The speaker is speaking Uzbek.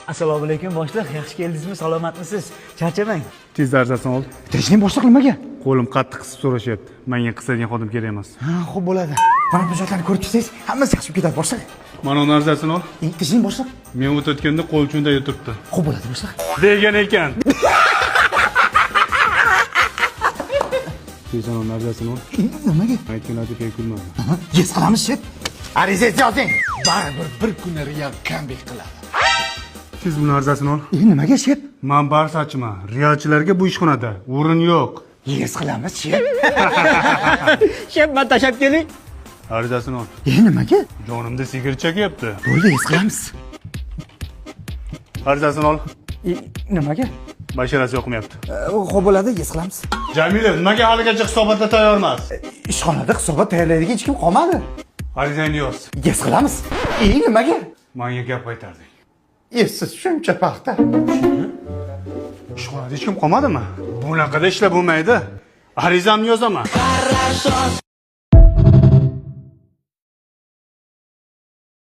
Assalomu alaykum boshliq, yaxshi keldingizmi, salomatmisiz? Charchamang. Tez arzasini ol. Tinchlik boshliq nimaga? Qo'lim qattiq qisib so'rashyapti. Menga qisadigan xodim kerak emas. Ha, xo'p bo'ladi. Mana bu joylarni ko'rib tursangiz, hammasi yaxshi bo'lib ketadi boshliq. Mana uni arzasini ol. Tinchlik boshliq. Men o'tayotganda qo'l cho'ntagida turibdi. Xo'p bo'ladi boshliq. Degan ekan. Tezdan uni arzasini ol. Nimaga? Aytgan atiga kulmadi. Yes qilamiz, shit. Arizangizni yozing. Baribir bir kun real comeback qiladi. Tez buni arzasini ol. Nimaga, shit? Men barsachiman. Realchilarga bu ishxonada o'rin yo'q. Yes qilamiz, shit. Shit, men tashab keling. Arizasini ol. Nimaga? Jonimda sigaret chekyapti. Bo'ldi, yes qilamiz. Arizasini ol. Nimaga? Basharasi yoqmayapti. Xo'p bo'ladi, yes qilamiz. Jamila, nimaga haligacha hisobotda tayyor emas? Ishxonada hisobot tayyorlaydigan hech kim qolmadi. Arizangni yoz. Yes qilamiz. Nimaga? Menga gap qaytarding. Siz shuncha paxta. Ishxonada hech kim qolmadimi? Bunaqada ishlab bo'lmaydi. Arizamni yozaman.